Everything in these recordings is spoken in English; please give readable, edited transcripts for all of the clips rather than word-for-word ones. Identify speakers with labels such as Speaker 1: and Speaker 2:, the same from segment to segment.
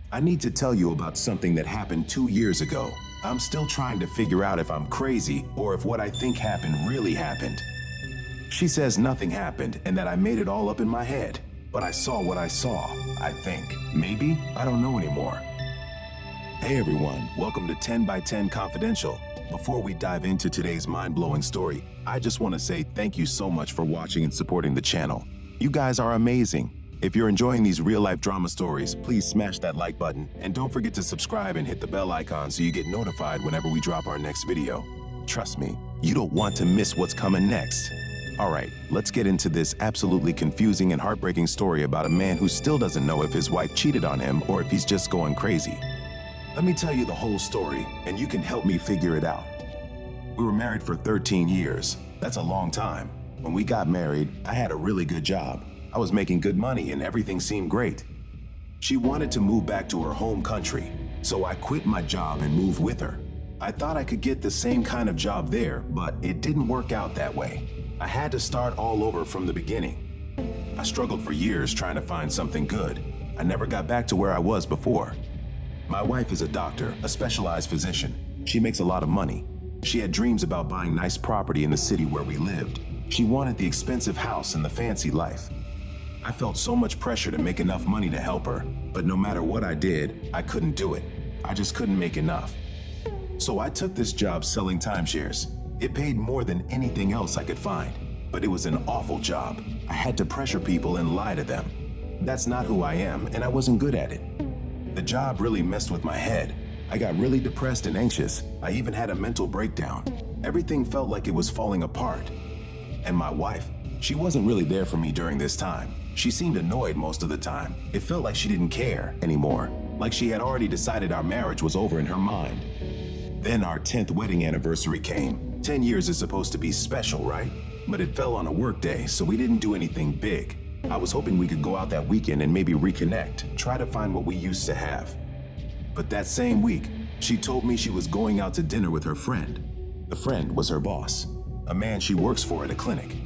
Speaker 1: I need to tell you about something that happened 2 years ago. I'm still trying to figure out if I'm crazy or if what I think happened really happened. She says nothing happened and that I made it all up in my head. But I saw what I saw, I think. Maybe? I don't know anymore. Hey everyone, welcome to 10 by 10 Confidential. Before we dive into today's mind-blowing story, I just want to say thank you so much for watching and supporting the channel. You guys are amazing. If you're enjoying these real-life drama stories, please smash that like button and don't forget to subscribe and hit the bell icon so you get notified whenever we drop our next video. Trust me, you don't want to miss what's coming next. Alright, let's get into this absolutely confusing and heartbreaking story about a man who still doesn't know if his wife cheated on him or if he's just going crazy. Let me tell you the whole story, and you can help me figure it out. We were married for 13 years. That's a long time. When we got married, I had a really good job. I was making good money and everything seemed great. She wanted to move back to her home country, so I quit my job and moved with her. I thought I could get the same kind of job there, but it didn't work out that way. I had to start all over from the beginning. I struggled for years trying to find something good. I never got back to where I was before. My wife is a doctor, a specialized physician. She makes a lot of money. She had dreams about buying nice property in the city where we lived. She wanted the expensive house and the fancy life. I felt so much pressure to make enough money to help her, but no matter what I did, I couldn't do it. I just couldn't make enough. So I took this job selling timeshares. It paid more than anything else I could find, but it was an awful job. I had to pressure people and lie to them. That's not who I am, and I wasn't good at it. The job really messed with my head. I got really depressed and anxious. I even had a mental breakdown. Everything felt like it was falling apart. And my wife, she wasn't really there for me during this time. She seemed annoyed most of the time. It felt like she didn't care anymore, like she had already decided our marriage was over in her mind. Then our 10th wedding anniversary came. 10 years is supposed to be special, right? But it fell on a work day, so we didn't do anything big. I was hoping we could go out that weekend and maybe reconnect, try to find what we used to have. But that same week, she told me she was going out to dinner with her friend. The friend was her boss, a man she works for at a clinic.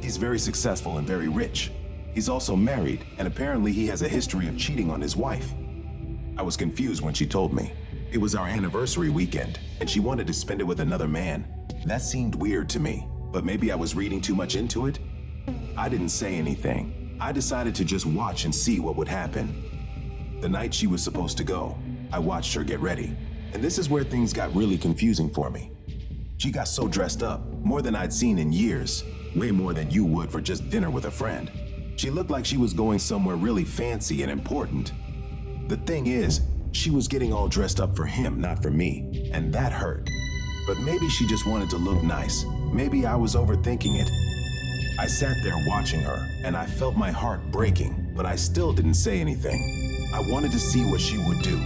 Speaker 1: He's very successful and very rich. He's also married, and apparently he has a history of cheating on his wife. I was confused when she told me. It was our anniversary weekend, and she wanted to spend it with another man. That seemed weird to me, but maybe I was reading too much into it. I didn't say anything. I decided to just watch and see what would happen. The night she was supposed to go, I watched her get ready, and this is where things got really confusing for me. She got so dressed up, more than I'd seen in years, way more than you would for just dinner with a friend. She looked like she was going somewhere really fancy and important. The thing is, she was getting all dressed up for him, not for me, and that hurt. But maybe she just wanted to look nice. Maybe I was overthinking it. I sat there watching her, and I felt my heart breaking, but I still didn't say anything. I wanted to see what she would do.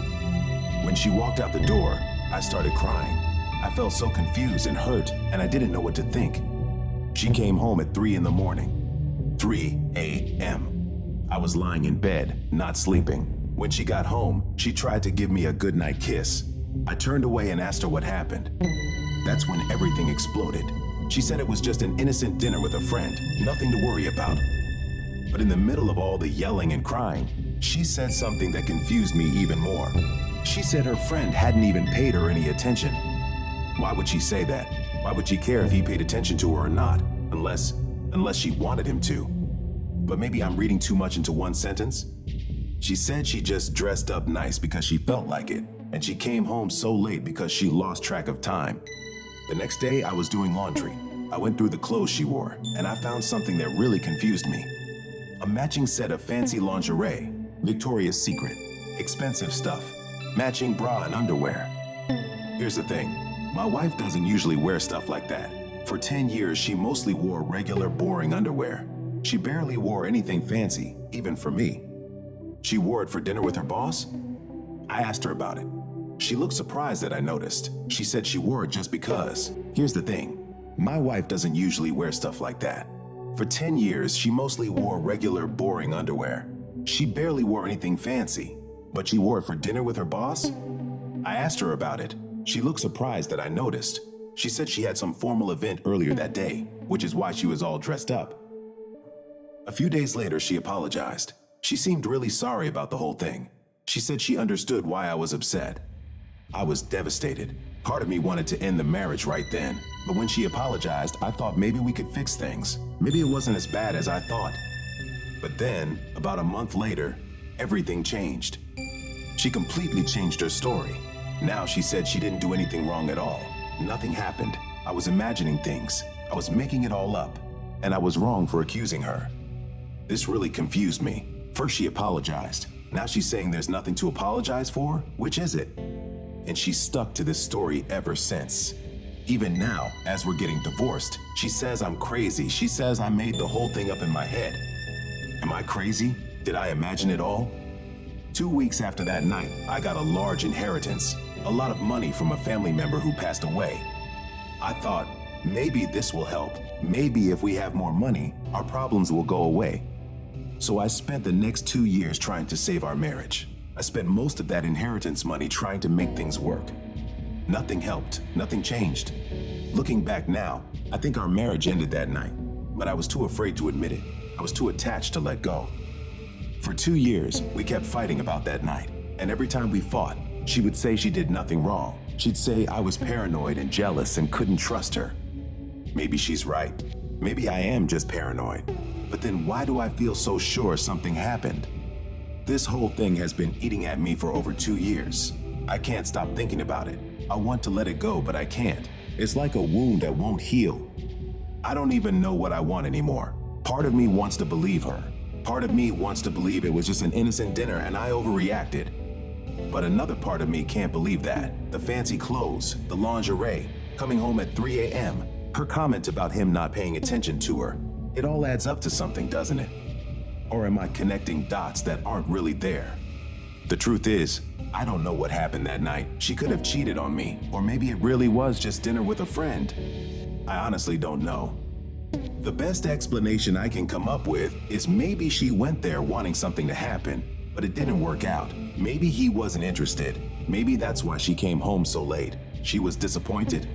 Speaker 1: When she walked out the door, I started crying. I felt so confused and hurt, and I didn't know what to think. She came home at 3 in the morning. 3 a.m. I was lying in bed, not sleeping. When she got home, she tried to give me a goodnight kiss. I turned away and asked her what happened. That's when everything exploded. She said it was just an innocent dinner with a friend, nothing to worry about. But in the middle of all the yelling and crying, she said something that confused me even more. She said her friend hadn't even paid her any attention. Why would she say that? Why would she care if he paid attention to her or not? Unless she wanted him to. But maybe I'm reading too much into one sentence. She said she just dressed up nice because she felt like it, and she came home so late because she lost track of time. The next day, I was doing laundry. I went through the clothes she wore, and I found something that really confused me. A matching set of fancy lingerie, Victoria's Secret, expensive stuff, matching bra and underwear. Here's the thing, my wife doesn't usually wear stuff like that. For 10 years, she mostly wore regular, boring underwear. She barely wore anything fancy, even for me. She wore it for dinner with her boss? I asked her about it. She looked surprised that I noticed. She said she wore it just because. Here's the thing, my wife doesn't usually wear stuff like that. For 10 years, she mostly wore regular, boring underwear. She barely wore anything fancy, but she wore it for dinner with her boss? I asked her about it. She looked surprised that I noticed. She said she had some formal event earlier that day, which is why she was all dressed up. A few days later, she apologized. She seemed really sorry about the whole thing. She said she understood why I was upset. I was devastated. Part of me wanted to end the marriage right then, but when she apologized, I thought maybe we could fix things. Maybe it wasn't as bad as I thought. But then, about a month later, everything changed. She completely changed her story. Now she said she didn't do anything wrong at all. Nothing happened. I was imagining things. I was making it all up. And I was wrong for accusing her. This really confused me. First she apologized. Now she's saying there's nothing to apologize for? Which is it? And she's stuck to this story ever since. Even now, as we're getting divorced, she says I'm crazy. She says I made the whole thing up in my head. Am I crazy? Did I imagine it all? 2 weeks after that night, I got a large inheritance, a lot of money from a family member who passed away. I thought, maybe this will help. Maybe if we have more money, our problems will go away. So I spent the next 2 years trying to save our marriage. I spent most of that inheritance money trying to make things work. Nothing helped, nothing changed. Looking back now, I think our marriage ended that night, but I was too afraid to admit it. I was too attached to let go. For 2 years, we kept fighting about that night, and every time we fought, she would say she did nothing wrong. She'd say I was paranoid and jealous and couldn't trust her. Maybe she's right. Maybe I am just paranoid. But then why do I feel so sure something happened? This whole thing has been eating at me for over 2 years. I can't stop thinking about it. I want to let it go, but I can't. It's like a wound that won't heal. I don't even know what I want anymore. Part of me wants to believe her. Part of me wants to believe it was just an innocent dinner and I overreacted. But another part of me can't believe that. The fancy clothes, the lingerie, coming home at 3 a.m., her comment about him not paying attention to her. It all adds up to something, doesn't it? Or am I connecting dots that aren't really there? The truth is, I don't know what happened that night. She could have cheated on me, or maybe it really was just dinner with a friend. I honestly don't know. The best explanation I can come up with is maybe she went there wanting something to happen, but it didn't work out. Maybe he wasn't interested. Maybe that's why she came home so late. She was disappointed.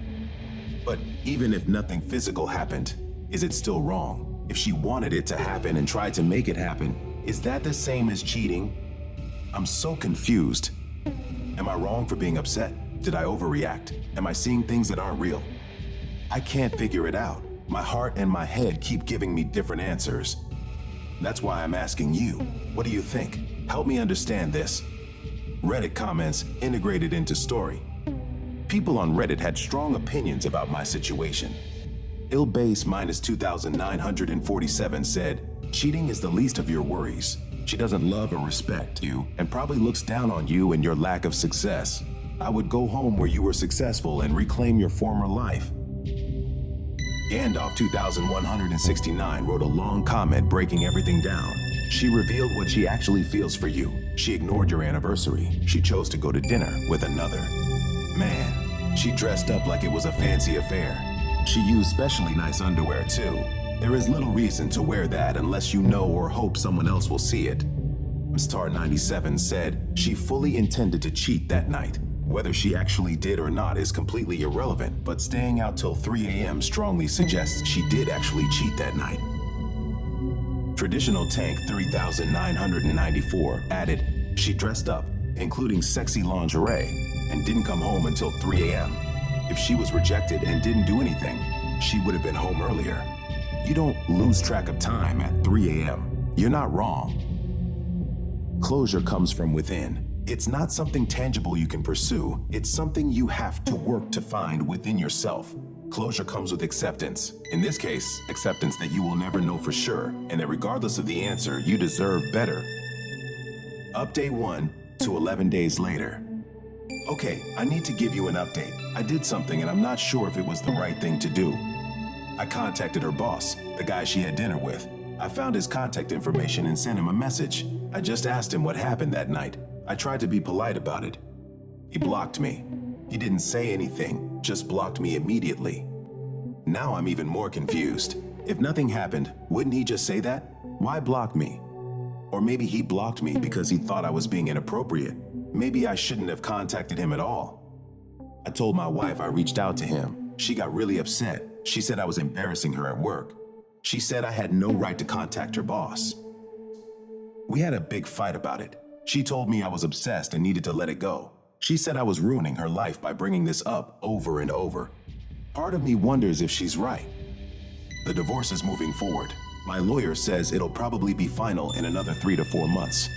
Speaker 1: But even if nothing physical happened, is it still wrong? If she wanted it to happen and tried to make it happen, is that the same as cheating? I'm so confused. Am I wrong for being upset? Did I overreact? Am I seeing things that aren't real? I can't figure it out. My heart and my head keep giving me different answers. That's why I'm asking you, what do you think? Help me understand this. Reddit comments integrated into story. People on Reddit had strong opinions about my situation. Illbase minus 2,947 said, cheating is the least of your worries. She doesn't love or respect you and probably looks down on you and your lack of success. I would go home where you were successful and reclaim your former life. Gandalf 2169 wrote a long comment breaking everything down. She revealed what she actually feels for you. She ignored your anniversary. She chose to go to dinner with another. Man, she dressed up like it was a fancy affair. She used specially nice underwear too. There is little reason to wear that unless you know or hope someone else will see it. Star97 said she fully intended to cheat that night. Whether she actually did or not is completely irrelevant, but staying out till 3 a.m. strongly suggests she did actually cheat that night. Traditional Tank 3994 added, she dressed up, including sexy lingerie, and didn't come home until 3 a.m. If she was rejected and didn't do anything, she would have been home earlier. You don't lose track of time at 3 a.m. You're not wrong. Closure comes from within. It's not something tangible you can pursue. It's something you have to work to find within yourself. Closure comes with acceptance. In this case, acceptance that you will never know for sure, and that regardless of the answer, you deserve better. Update 1 to 11 days later. Okay, I need to give you an update. I did something and I'm not sure if it was the right thing to do. I contacted her boss, the guy she had dinner with. I found his contact information and sent him a message. I just asked him what happened that night. I tried to be polite about it. He blocked me. He didn't say anything, just blocked me immediately. Now I'm even more confused. If nothing happened, wouldn't he just say that? Why block me? Or maybe he blocked me because he thought I was being inappropriate. Maybe I shouldn't have contacted him at all. I told my wife I reached out to him. She got really upset. She said I was embarrassing her at work. She said I had no right to contact her boss. We had a big fight about it. She told me I was obsessed and needed to let it go. She said I was ruining her life by bringing this up over and over. Part of me wonders if she's right. The divorce is moving forward. My lawyer says it'll probably be final in another 3 to 4 months.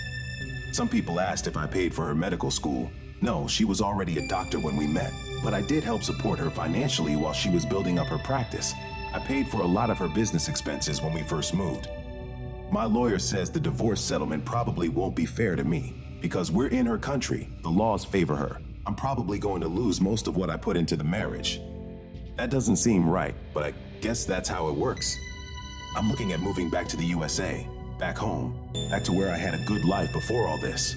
Speaker 1: Some people asked if I paid for her medical school. No, she was already a doctor when we met, but I did help support her financially while she was building up her practice. I paid for a lot of her business expenses when we first moved. My lawyer says the divorce settlement probably won't be fair to me because we're in her country. The laws favor her. I'm probably going to lose most of what I put into the marriage. That doesn't seem right, but I guess that's how it works. I'm looking at moving back to the USA, back home, back to where I had a good life before all this.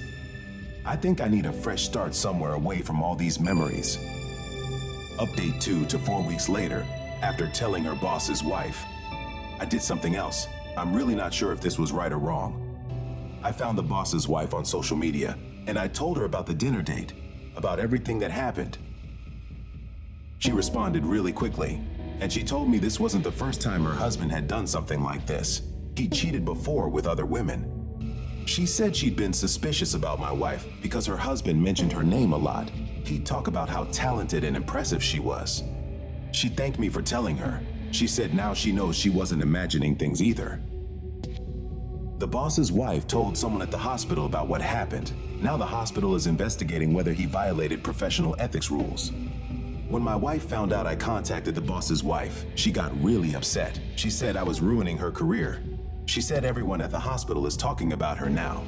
Speaker 1: I think I need a fresh start somewhere away from all these memories. Update 2 to 4 weeks later, after telling her boss's wife. I did something else. I'm really not sure if this was right or wrong. I found the boss's wife on social media, and I told her about the dinner date, about everything that happened. She responded really quickly, and she told me this wasn't the first time her husband had done something like this. He cheated before with other women. She said she'd been suspicious about my wife because her husband mentioned her name a lot. He'd talk about how talented and impressive she was. She thanked me for telling her. She said now she knows she wasn't imagining things either. The boss's wife told someone at the hospital about what happened. Now the hospital is investigating whether he violated professional ethics rules. When my wife found out I contacted the boss's wife, she got really upset. She said I was ruining her career. She said everyone at the hospital is talking about her now.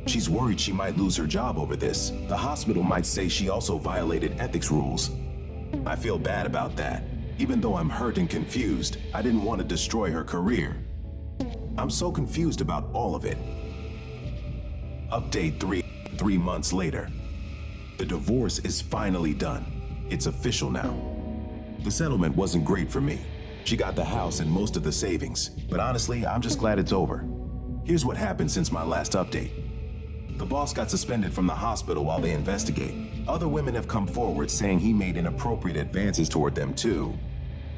Speaker 1: She's worried she might lose her job over this. The hospital might say she also violated ethics rules. I feel bad about that. Even though I'm hurt and confused, I didn't want to destroy her career. I'm so confused about all of it. Update 3 months later. The divorce is finally done. It's official now. The settlement wasn't great for me. She got the house and most of the savings, but honestly, I'm just glad it's over. Here's what happened since my last update. The boss got suspended from the hospital while they investigate. Other women have come forward saying he made inappropriate advances toward them too.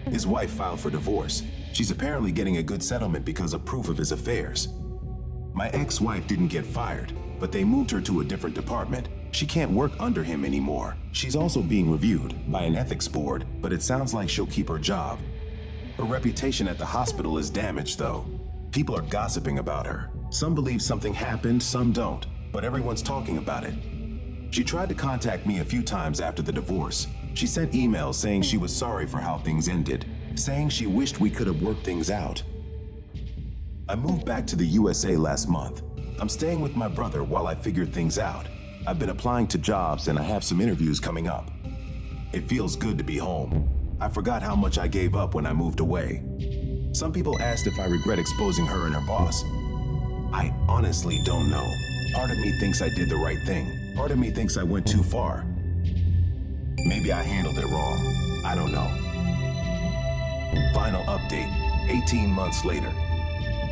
Speaker 1: His wife filed for divorce. She's apparently getting a good settlement because of proof of his affairs. My ex-wife didn't get fired, but they moved her to a different department. She can't work under him anymore. She's also being reviewed by an ethics board, but it sounds like she'll keep her job. Her reputation at the hospital is damaged though. People are gossiping about her. Some believe something happened, some don't, but everyone's talking about it. She tried to contact me a few times after the divorce. She sent emails saying she was sorry for how things ended, saying she wished we could have worked things out. I moved back to the USA last month. I'm staying with my brother while I figure things out. I've been applying to jobs and I have some interviews coming up. It feels good to be home. I forgot how much I gave up when I moved away. Some people asked if I regret exposing her and her boss. I honestly don't know. Part of me thinks I did the right thing. Part of me thinks I went too far. Maybe I handled it wrong. I don't know. Final update, 18 months later.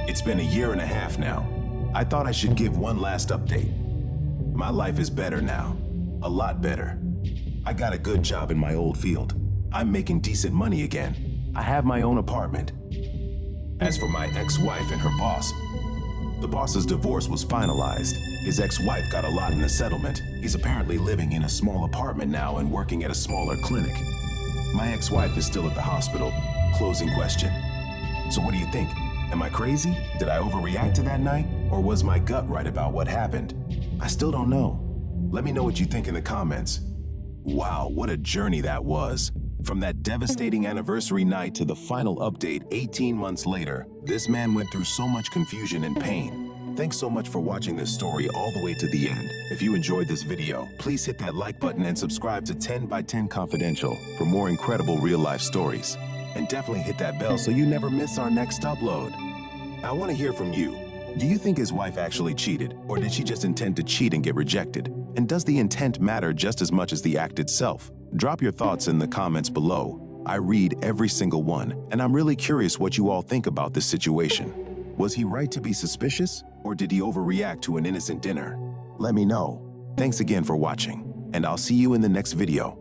Speaker 1: It's been 1.5 years now. I thought I should give one last update. My life is better now. A lot better. I got a good job in my old field. I'm making decent money again. I have my own apartment. As for my ex-wife and her boss, the boss's divorce was finalized. His ex-wife got a lot in the settlement. He's apparently living in a small apartment now and working at a smaller clinic. My ex-wife is still at the hospital. Closing question. So what do you think? Am I crazy? Did I overreact to that night? Or was my gut right about what happened? I still don't know. Let me know what you think in the comments. Wow, what a journey that was. From that devastating anniversary night to the final update 18 months later, this man went through so much confusion and pain. Thanks so much for watching this story all the way to the end. If you enjoyed this video, please hit that like button and subscribe to 10 by 10 Confidential for more incredible real-life stories. And definitely hit that bell so you never miss our next upload. I want to hear from you. Do you think his wife actually cheated, or did she just intend to cheat and get rejected? And does the intent matter just as much as the act itself? Drop your thoughts in the comments below. I read every single one, and I'm really curious what you all think about this situation. Was he right to be suspicious, or did he overreact to an innocent dinner? Let me know. Thanks again for watching, and I'll see you in the next video.